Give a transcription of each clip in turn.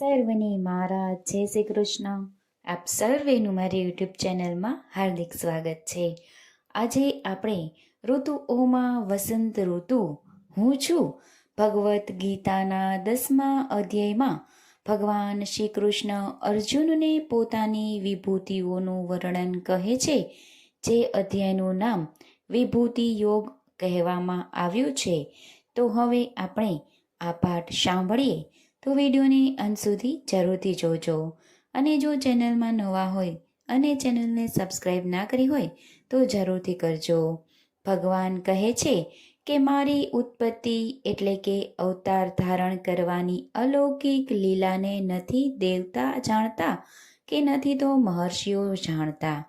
સર્વને મારા જય શ્રી કૃષ્ણ. આપ સર્વેનું મારી યુટ્યુબ ચેનલમાં હાર્દિક સ્વાગત છે. આજે આપણે ઋતુઓમાં વસંત ઋતુ હું છું ભગવદ્ ગીતાના 10મા અધ્યાયમાં ભગવાન શ્રી કૃષ્ણ અર્જુનને પોતાની વિભૂતિઓનું વર્ણન કહે છે. જે અધ્યાયનું નામ વિભૂતિ યોગ કહેવામાં આવ્યું છે. તો હવે આપણે આ પાઠ સાંભળીએ. તો વિડીયોને અંત સુધી જરૂરથી જોજો. અને જો ચેનલમાં નવા હોય અને ચેનલને સબસ્ક્રાઈબ ના કરી હોય તો જરૂરથી કરજો. ભગવાન કહે છે કે મારી ઉત્પત્તિ એટલે કે અવતાર ધારણ કરવાની અલૌકિક લીલાને નથી દેવતા જાણતા કે નથી તો મહર્ષિઓ જાણતા,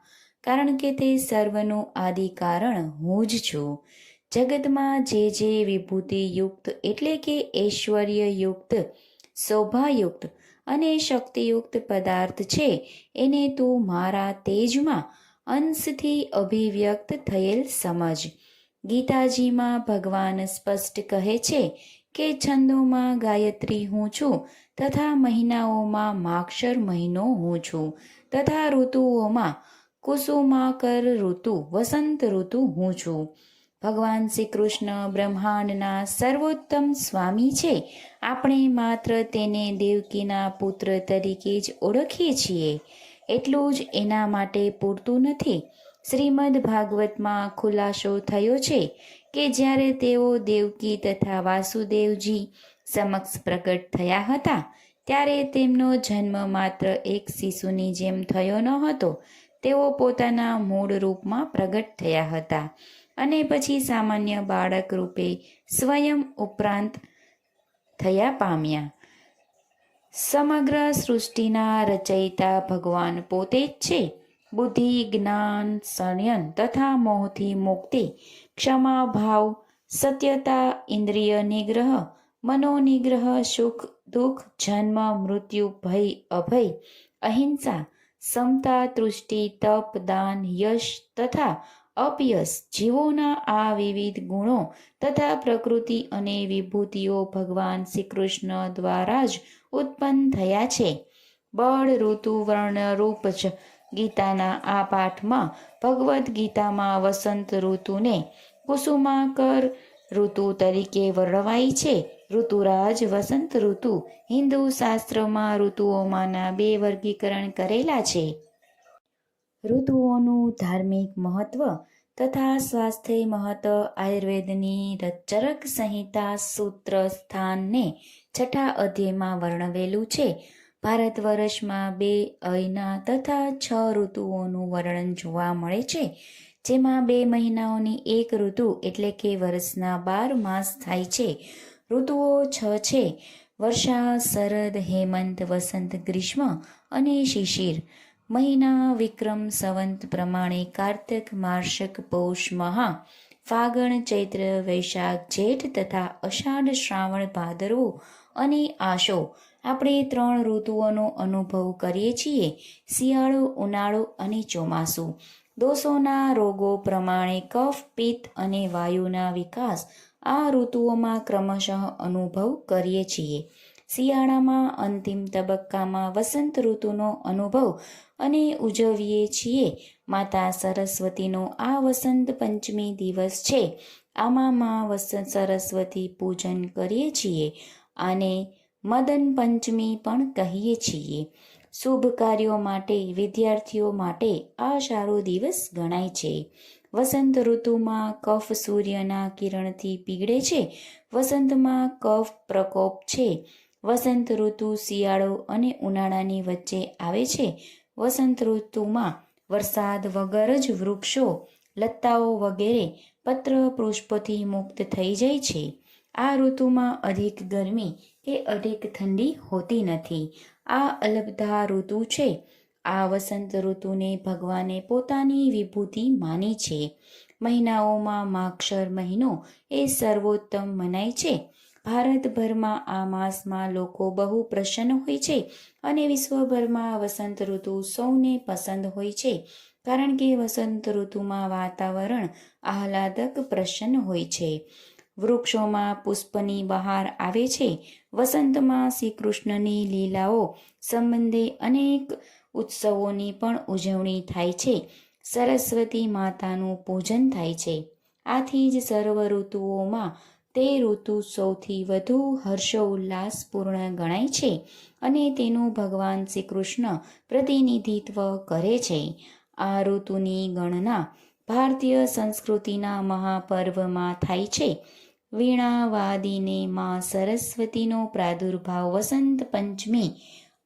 કારણ કે તે સર્વનું આદિ કારણ હું જ છું. જગતમાં જે વિભૂતિયુક્ત એટલે કે ઐશ્વર્યયુક્ત, શોભાયુક્ત અને શક્તિયુક્ત પદાર્થ છે એને તું મારા તેજમાં અંશથી અભિવ્યક્ત થયેલ સમજ. ગીતાજીમાં ભગવાન સ્પષ્ટ કહે છે કે છંદોમાં ગાયત્રી હું છું, તથા મહિનાઓમાં માક્ષર મહિનો હું છું, તથા ઋતુઓમાં કુસુમાકર ઋતુ વસંત ઋતુ હું છું. ભગવાન શ્રી કૃષ્ણ બ્રહ્માંડના સર્વોત્તમ સ્વામી છે. આપણે માત્ર તેને દેવકીના પુત્ર તરીકે જ ઓળખીએ છીએ. એટલું જ એના માટે પૂરતું નથી. શ્રીમદ ભાગવતમાં ખુલાસો થયો છે કે જ્યારે તેઓ દેવકી તથા વાસુદેવજી સમક્ષ પ્રગટ થયા હતા ત્યારે તેમનો જન્મ માત્ર એક શિશુની જેમ થયો ન હતો. તેઓ પોતાના મૂળ રૂપમાં પ્રગટ થયા હતા અને પછી સામાન્ય બાળક રૂપે સ્વયં ઉપરાંત થયા પામ્યા. સમગ્ર સૃષ્ટિના રચયિતા ભગવાન પોતે જ છે. બુદ્ધિ, જ્ઞાન, સંયમ તથા મોહથી મુક્તિ, ક્ષમા ભાવ, સત્યતા, ઇન્દ્રિય નિગ્રહ, મનોનિગ્રહ, સુખ દુઃખ, જન્મ મૃત્યુ, ભય અભય, અહિંસા, સમતા, તૃષ્ટિ, તપ, દાન, યશ તથા અપયશ, જીવોના આ વિવિધ ગુણો તથા પ્રકૃતિ અને વિભૂતિઓ ભગવાન શ્રી કૃષ્ણ દ્વારા જ ઉત્પન્ન થયા છે. બળ, ઋતુ, વર્ણ, રૂપ જ ગીતાના આ પાઠમાં ભગવદ્ ગીતામાં વસંત ઋતુને કુસુમાકર ઋતુ તરીકે વર્ણવાઈ છે. ઋતુરાજ વસંત ઋતુ. હિન્દુ શાસ્ત્રમાં ઋતુઓમાંના 2 વર્ગીકરણ કરેલા છે. ઋતુઓનું ધાર્મિક મહત્વ તથા સ્વાસ્થ્ય મહત્વ આયુર્વેદની ચરક સંહિતા સૂત્ર સ્થાનને 6ઠા અધ્યાયમાં વર્ણવેલું છે. ભારત વર્ષમાં 2 અયના તથા 6 ઋતુઓનું વર્ણન જોવા મળે છે, જેમાં 2 મહિનાઓની એક ઋતુ એટલે કે વર્ષના 12 માસ થાય છે. ઋતુઓ 6 છે: વર્ષા, શરદ, હેમંત, વસંત, ગ્રીષ્મ અને શિશિર. મહિના વિક્રમ સંવત પ્રમાણે કાર્તક, માર્ગશિર, પૌષ, મહા, ફાગણ, ચૈત્ર, વૈશાખ, જેઠ તથા અષાઢ, શ્રાવણ, ભાદરવો અને આસો. આપણે 3 ઋતુઓનો અનુભવ કરીએ છીએ: શિયાળો, ઉનાળો અને ચોમાસું. દોષોના રોગો પ્રમાણે કફ, પિત્ત અને વાયુના વિકાસ આ ઋતુઓમાં ક્રમશઃ અનુભવ કરીએ છીએ. શિયાળામાં અંતિમ તબક્કામાં વસંત ઋતુનો અનુભવ અને ઉજવીએ છીએ. માતા સરસ્વતીનો આ વસંત પંચમી દિવસ છે. આમાં મા વસંત સરસ્વતી પૂજન કરીએ છીએ. આને મદન પંચમી પણ કહીએ છીએ. શુભ કાર્યો માટે, વિદ્યાર્થીઓ માટે આ સારો દિવસ ગણાય છે. વસંત ઋતુમાં કફ સૂર્યના કિરણથી પીગળે છે. વસંતમાં કફ પ્રકોપ છે. વસંત ઋતુ શિયાળો અને ઉનાળાની વચ્ચે આવે છે. વસંત ઋતુમાં વરસાદ વગર જ વૃક્ષો, લતાઓ વગેરે પત્ર પુષ્પથી મુક્ત થઈ જાય છે. આ ઋતુમાં અધિક ગરમી કે અધિક ઠંડી હોતી નથી. આ અલબધા ઋતુ છે. આ વસંત ઋતુને ભગવાને પોતાની વિભૂતિ માની છે. મહિનાઓમાં માગશર મહિનો એ સર્વોત્તમ મનાય છે. ભારતભરમાં આ માસમાં લોકો બહુ પ્રસન્ન હોય છે અને વિશ્વભરમાં વસંત ઋતુ સૌને પસંદ હોય છે, કારણ કે વસંત ઋતુમાં વાતાવરણ આહલાદક પ્રસન્ન હોય છે. વૃક્ષોમાં પુષ્પની બહાર આવે છે. વસંતમાં શ્રી કૃષ્ણની લીલાઓ સંબંધે અનેક ઉત્સવોની પણ ઉજવણી થાય છે. સરસ્વતી માતાનું પૂજન થાય છે. આથી જ સર્વ ઋતુઓમાં તે ઋતુ સૌથી વધુ હર્ષોલ્લાસપૂર્ણ ગણાય છે અને તેનું ભગવાન શ્રી કૃષ્ણ પ્રતિનિધિત્વ કરે છે. આ ઋતુની ગણના ભારતીય સંસ્કૃતિના મહાપર્વમાં થાય છે. વીણાવાદિને માં સરસ્વતીનો પ્રાદુર્ભાવ વસંત પંચમી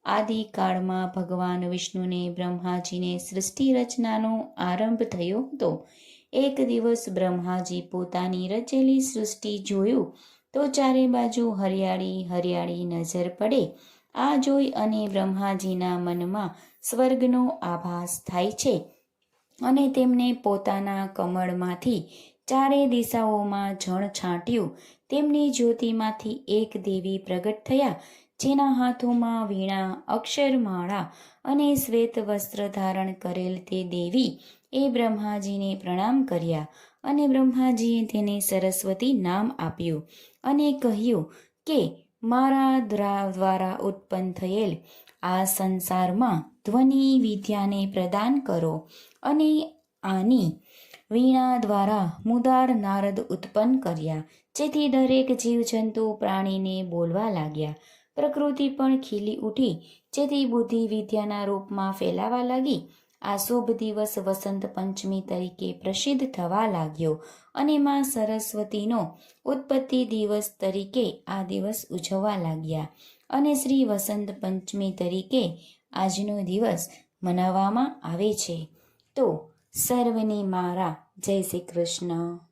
આદિકાળમાં ભગવાન વિષ્ણુને બ્રહ્માજીને સૃષ્ટિ રચનાનો આરંભ થયો હતો. એક દિવસ બ્રહ્માજી પોતાની રચેલી સૃષ્ટિ જોયું તો ચારે બાજુ હરિયાળી હરિયાળી નજર પડે. આ જોઈ અને બ્રહ્માજીના મનમાં સ્વર્ગનો આભાસ થાય છે અને તેમને પોતાના કમળમાંથી ચારે દિશાઓમાં જળ છાંટ્યું. તેમની જ્યોતિમાંથી એક દેવી પ્રગટ થયા, જેના હાથોમાં વીણા, અક્ષરમાળા અને શ્વેત વસ્ત્ર ધારણ કરેલ તે દેવી એ બ્રહ્માજીને પ્રણામ કર્યા અને બ્રહ્માજીએ તેને સરસ્વતી નામ આપ્યું અને કહ્યું કે મારા દ્વારા ઉત્પન્ન થયેલ આ સંસારમાં ધ્વનિ વિદ્યાને પ્રદાન કરો. અને આની વીણા દ્વારા મુદાર નારદ ઉત્પન્ન કર્યા, જેથી દરેક જીવજંતુ પ્રાણીને બોલવા લાગ્યા. પ્રકૃતિ પણ ખીલી ઉઠી, જેથી બુદ્ધિ વિદ્યાના રૂપમાં ફેલાવા લાગી. આ શુભ દિવસ વસંત પંચમી તરીકે પ્રસિદ્ધ થવા લાગ્યો અને માં સરસ્વતીનો ઉત્પત્તિ દિવસ તરીકે આ દિવસ ઉજવવા લાગ્યા અને શ્રી વસંત પંચમી તરીકે આજનો દિવસ મનાવવામાં આવે છે. તો સર્વને મારા જય શ્રી કૃષ્ણ.